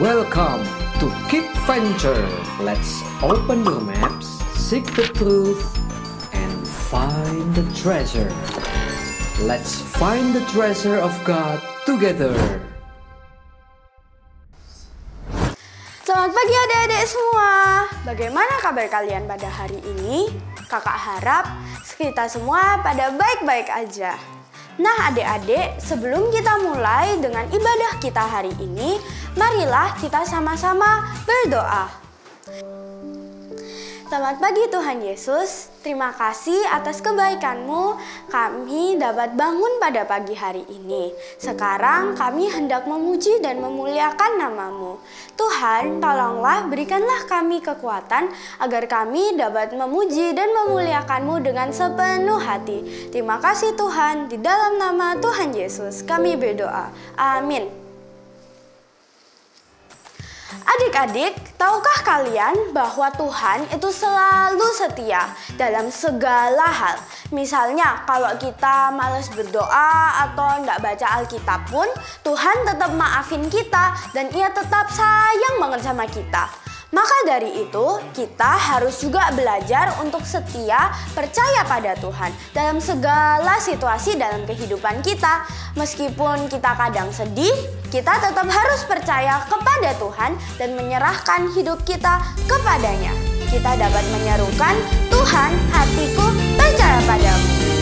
Welcome to Keep Venture. Let's open your maps, seek the truth, and find the treasure. Let's find the treasure of God together. Selamat pagi adik-adik semua. Bagaimana kabar kalian pada hari ini? Kakak harap kita semua pada baik-baik aja. Nah adik-adik, sebelum kita mulai dengan ibadah kita hari ini, marilah kita sama-sama berdoa. Selamat pagi Tuhan Yesus, terima kasih atas kebaikan-Mu kami dapat bangun pada pagi hari ini. Sekarang kami hendak memuji dan memuliakan nama-Mu. Tuhan, tolonglah berikanlah kami kekuatan agar kami dapat memuji dan memuliakan-Mu dengan sepenuh hati. Terima kasih Tuhan, di dalam nama Tuhan Yesus kami berdoa. Amin. Adik-adik, tahukah kalian bahwa Tuhan itu selalu setia dalam segala hal? Misalnya, kalau kita malas berdoa atau nggak baca Alkitab pun, Tuhan tetap maafin kita dan Ia tetap sayang banget sama kita. Maka dari itu, kita harus juga belajar untuk setia percaya pada Tuhan dalam segala situasi dalam kehidupan kita. Meskipun kita kadang sedih, kita tetap harus percaya kepada Tuhan dan menyerahkan hidup kita kepadanya. Kita dapat menyerukan, Tuhan, hatiku percaya padamu.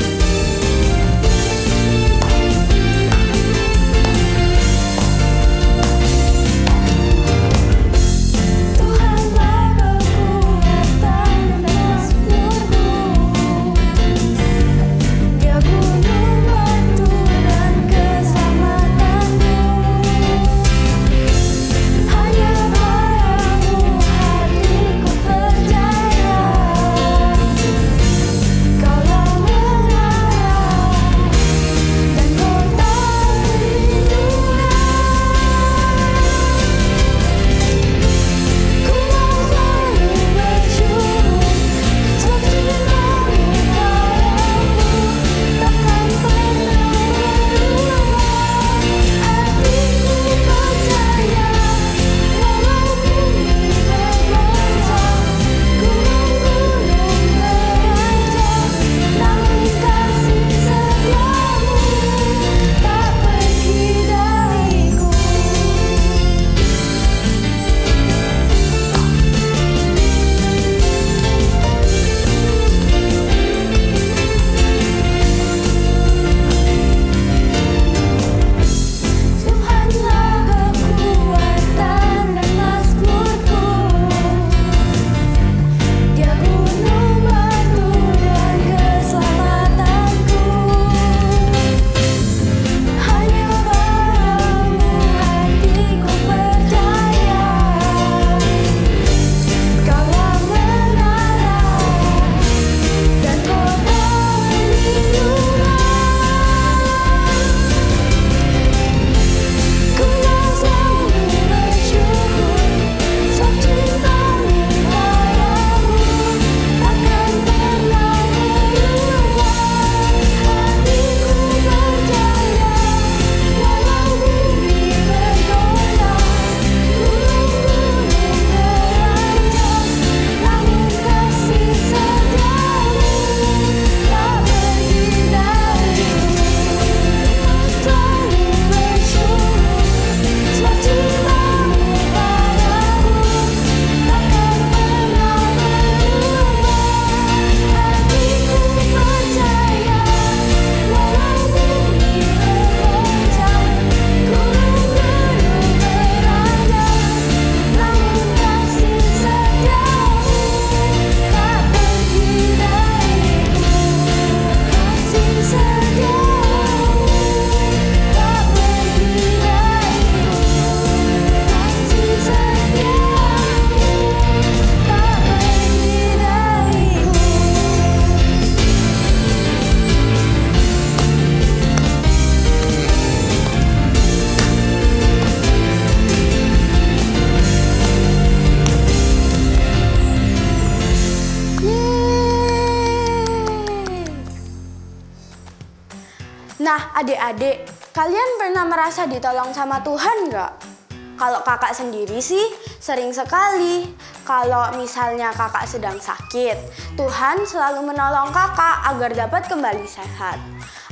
Nah adik-adik, kalian pernah merasa ditolong sama Tuhan nggak? Kalau kakak sendiri sih sering sekali. Kalau misalnya kakak sedang sakit, Tuhan selalu menolong kakak agar dapat kembali sehat.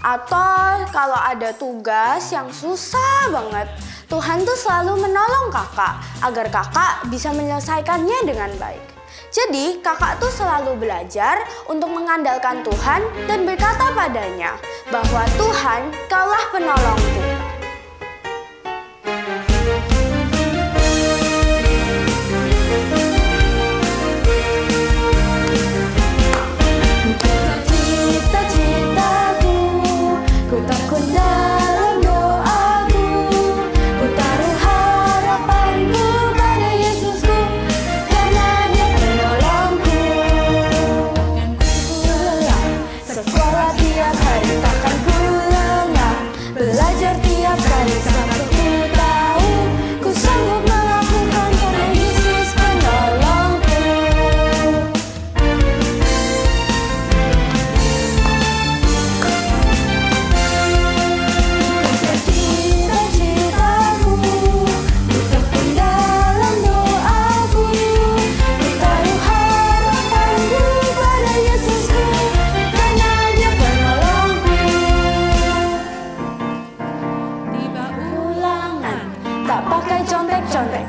Atau kalau ada tugas yang susah banget, Tuhan tuh selalu menolong kakak agar kakak bisa menyelesaikannya dengan baik. Jadi kakak tuh selalu belajar untuk mengandalkan Tuhan dan berkata padanya bahwa Tuhan, Kaulah penolongku.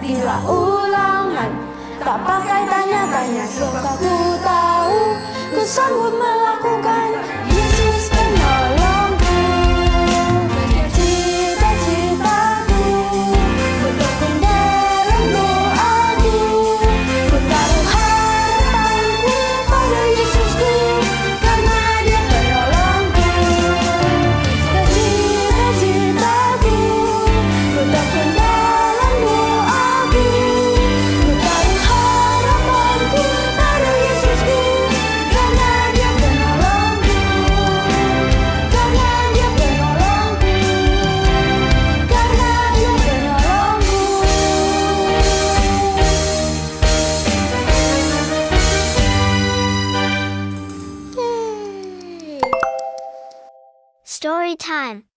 Tiba ulangan, tak pakai tanya-tanya, sebab ku tahu ku sanggup melakukan. Yesus penolongku, cita-citaku, ku tekun dalam doaku, ku taruh harapanku pada Yesusku, karena Dia penolongku. Cita-citaku, ku tekun dalam doaku, ku taruh harapanku pada Yesusku, karena Dia penolongku, karena Dia penolongku, karena Dia penolongku. Story time.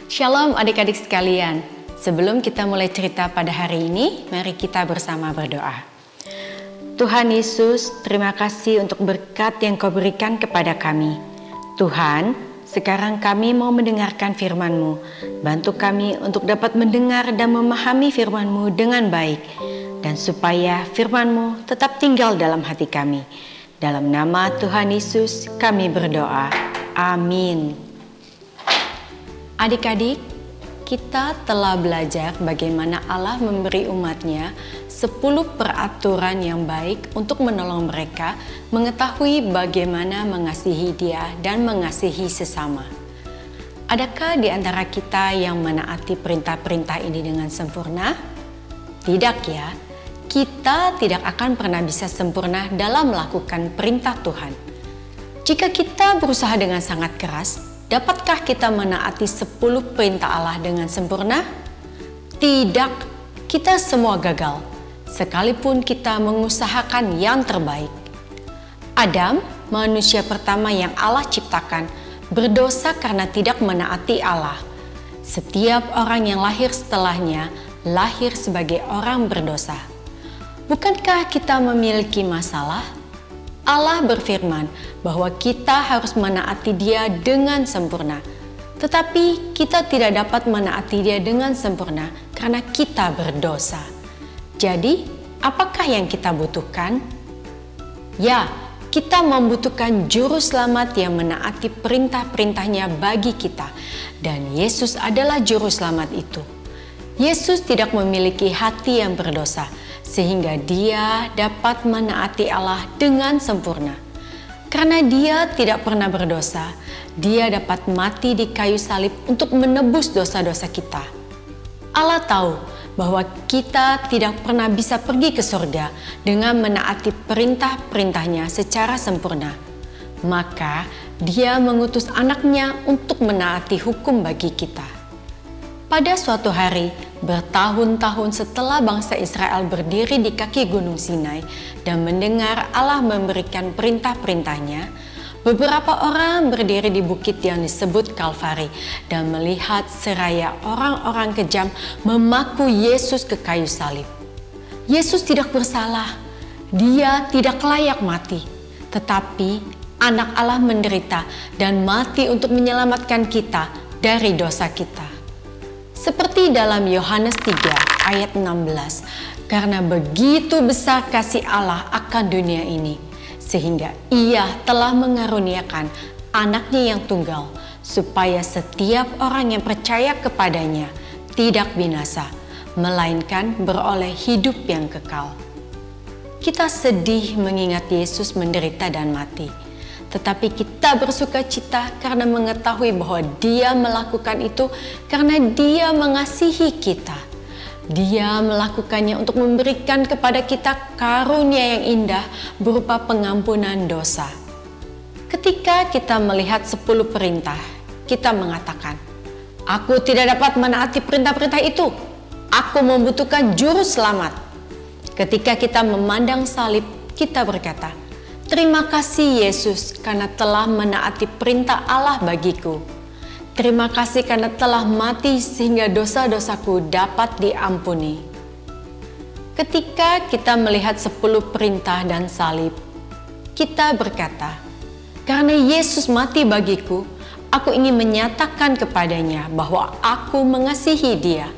Shalom adik-adik sekalian. Sebelum kita mulai cerita pada hari ini, mari kita bersama berdoa. Tuhan Yesus, terima kasih untuk berkat yang Kau berikan kepada kami. Tuhan, sekarang kami mau mendengarkan firman-Mu. Bantu kami untuk dapat mendengar dan memahami firman-Mu dengan baik. Dan supaya firman-Mu tetap tinggal dalam hati kami. Dalam nama Tuhan Yesus kami berdoa. Amin. Adik-adik, kita telah belajar bagaimana Allah memberi umatnya 10 peraturan yang baik untuk menolong mereka mengetahui bagaimana mengasihi Dia dan mengasihi sesama. Adakah di antara kita yang menaati perintah-perintah ini dengan sempurna? Tidak ya. Kita tidak akan pernah bisa sempurna dalam melakukan perintah Tuhan. Jika kita berusaha dengan sangat keras, dapatkah kita menaati 10 perintah Allah dengan sempurna? Tidak, kita semua gagal, sekalipun kita mengusahakan yang terbaik. Adam, manusia pertama yang Allah ciptakan, berdosa karena tidak menaati Allah. Setiap orang yang lahir setelahnya, lahir sebagai orang berdosa. Bukankah kita memiliki masalah? Allah berfirman bahwa kita harus menaati Dia dengan sempurna. Tetapi kita tidak dapat menaati Dia dengan sempurna karena kita berdosa. Jadi, apakah yang kita butuhkan? Ya, kita membutuhkan juru selamat yang menaati perintah-perintahnya bagi kita. Dan Yesus adalah juru selamat itu. Yesus tidak memiliki hati yang berdosa, sehingga Dia dapat menaati Allah dengan sempurna. Karena Dia tidak pernah berdosa, Dia dapat mati di kayu salib untuk menebus dosa-dosa kita. Allah tahu bahwa kita tidak pernah bisa pergi ke surga dengan menaati perintah-perintahnya secara sempurna. Maka Dia mengutus anaknya untuk menaati hukum bagi kita. Pada suatu hari, bertahun-tahun setelah bangsa Israel berdiri di kaki Gunung Sinai dan mendengar Allah memberikan perintah-perintahnya, beberapa orang berdiri di bukit yang disebut Kalvari dan melihat seraya orang-orang kejam memaku Yesus ke kayu salib. Yesus tidak bersalah, dia tidak layak mati, tetapi Anak Allah menderita dan mati untuk menyelamatkan kita dari dosa kita. Seperti dalam Yohanes 3 ayat 16, karena begitu besar kasih Allah akan dunia ini, sehingga Ia telah mengaruniakan anaknya yang tunggal, supaya setiap orang yang percaya kepadanya tidak binasa, melainkan beroleh hidup yang kekal. Kita sedih mengingat Yesus menderita dan mati, tetapi kita bersuka cita karena mengetahui bahwa Dia melakukan itu karena Dia mengasihi kita. Dia melakukannya untuk memberikan kepada kita karunia yang indah berupa pengampunan dosa. Ketika kita melihat 10 perintah, kita mengatakan, "Aku tidak dapat menaati perintah-perintah itu. Aku membutuhkan juru selamat." Ketika kita memandang salib, kita berkata, "Terima kasih Yesus karena telah menaati perintah Allah bagiku. Terima kasih karena telah mati sehingga dosa-dosaku dapat diampuni." Ketika kita melihat 10 perintah dan salib, kita berkata, "Karena Yesus mati bagiku, aku ingin menyatakan kepadanya bahwa aku mengasihi dia.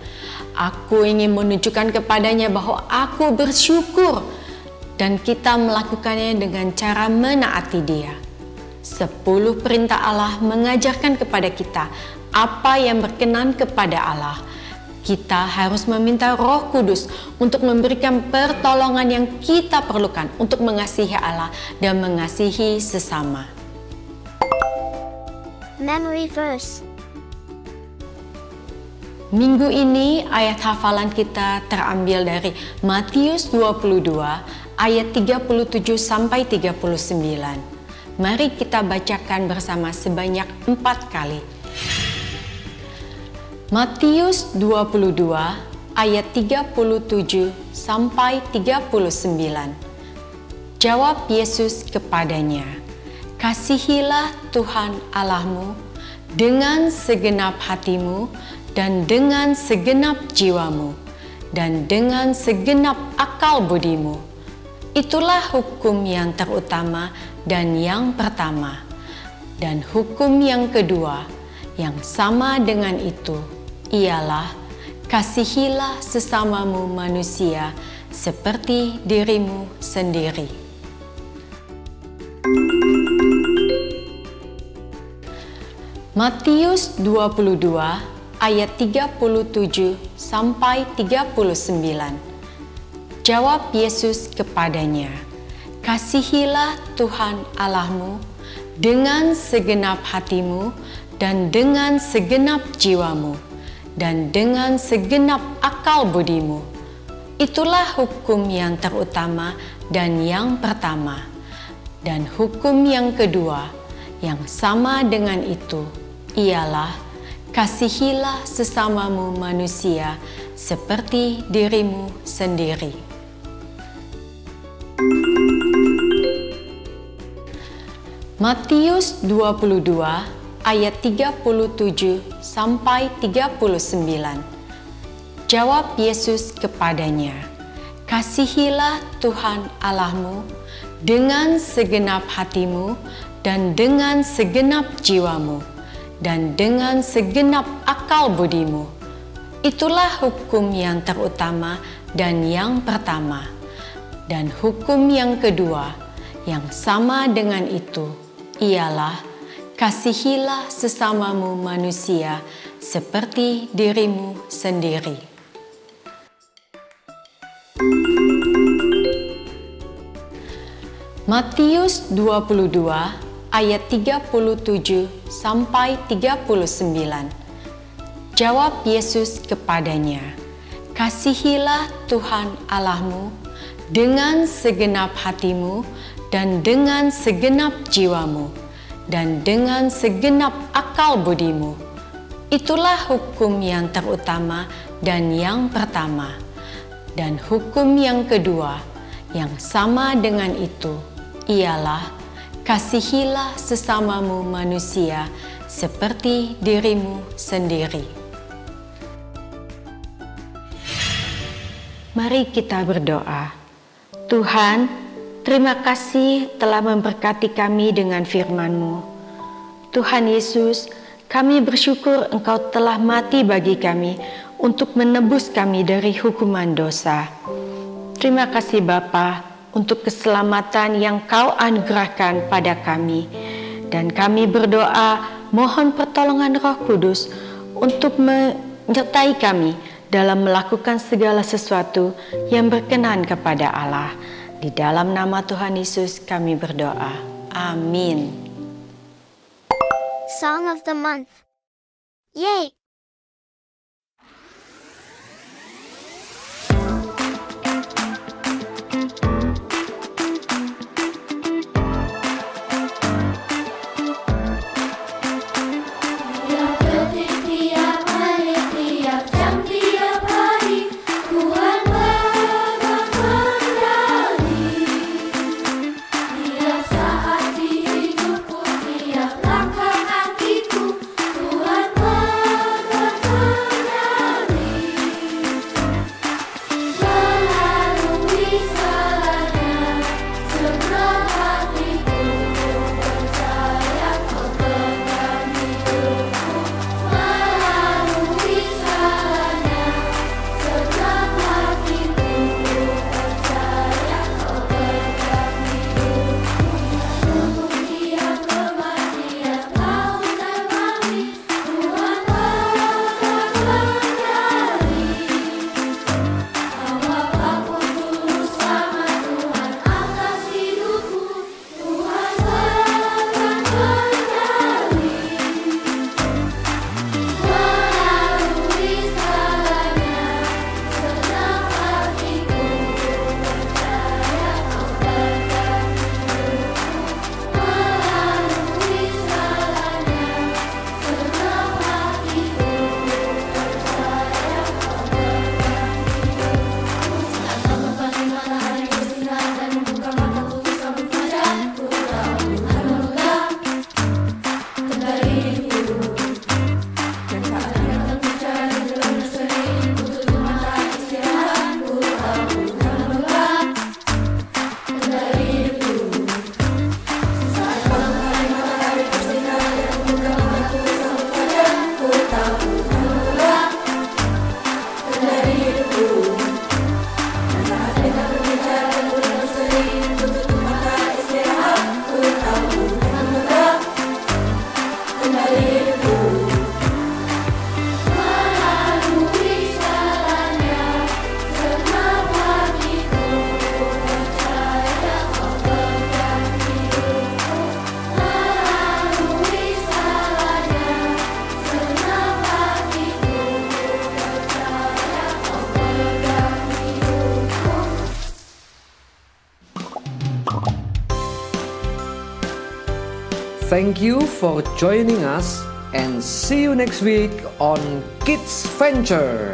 Aku ingin menunjukkan kepadanya bahwa aku bersyukur." Dan kita melakukannya dengan cara menaati dia. 10 perintah Allah mengajarkan kepada kita apa yang berkenan kepada Allah. Kita harus meminta Roh Kudus untuk memberikan pertolongan yang kita perlukan untuk mengasihi Allah dan mengasihi sesama. Memory verse. Minggu ini ayat hafalan kita terambil dari Matius 22 ayat 37 sampai 39. Mari kita bacakan bersama sebanyak 4 kali. Matius 22 ayat 37 sampai 39. Jawab Yesus kepadanya, "Kasihilah Tuhan Allahmu dengan segenap hatimu dan dengan segenap jiwamu dan dengan segenap akal budimu. Itulah hukum yang terutama dan yang pertama. Dan hukum yang kedua yang sama dengan itu ialah kasihilah sesamamu manusia seperti dirimu sendiri." Matius 22 ayat 37 sampai 39. Jawab Yesus kepadanya, "Kasihilah Tuhan Allahmu dengan segenap hatimu dan dengan segenap jiwamu dan dengan segenap akal budimu. Itulah hukum yang terutama dan yang pertama. Dan hukum yang kedua yang sama dengan itu ialah kasihilah sesamamu manusia seperti dirimu sendiri." Matius 22 ayat 37 sampai 39. Jawab Yesus kepadanya, "Kasihilah Tuhan Allahmu dengan segenap hatimu dan dengan segenap jiwamu dan dengan segenap akal budimu. Itulah hukum yang terutama dan yang pertama. Dan hukum yang kedua yang sama dengan itu ialah kasihilah sesamamu manusia seperti dirimu sendiri." Matius 22 ayat 37 sampai 39. Jawab Yesus kepadanya, "Kasihilah Tuhan Allahmu dengan segenap hatimu dan dengan segenap jiwamu dan dengan segenap akal budimu. Itulah hukum yang terutama dan yang pertama. Dan hukum yang kedua yang sama dengan itu ialah kasihilah sesamamu manusia seperti dirimu sendiri. Mari kita berdoa. Tuhan, terima kasih telah memberkati kami dengan firman-Mu. Tuhan Yesus, kami bersyukur Engkau telah mati bagi kami untuk menebus kami dari hukuman dosa. Terima kasih Bapa untuk keselamatan yang Kau anugerahkan pada kami. Dan kami berdoa mohon pertolongan Roh Kudus untuk menyertai kami dalam melakukan segala sesuatu yang berkenan kepada Allah. Di dalam nama Tuhan Yesus kami berdoa. Amin. Song of the Month. Yay! Thank you for joining us and see you next week on Kids Venture.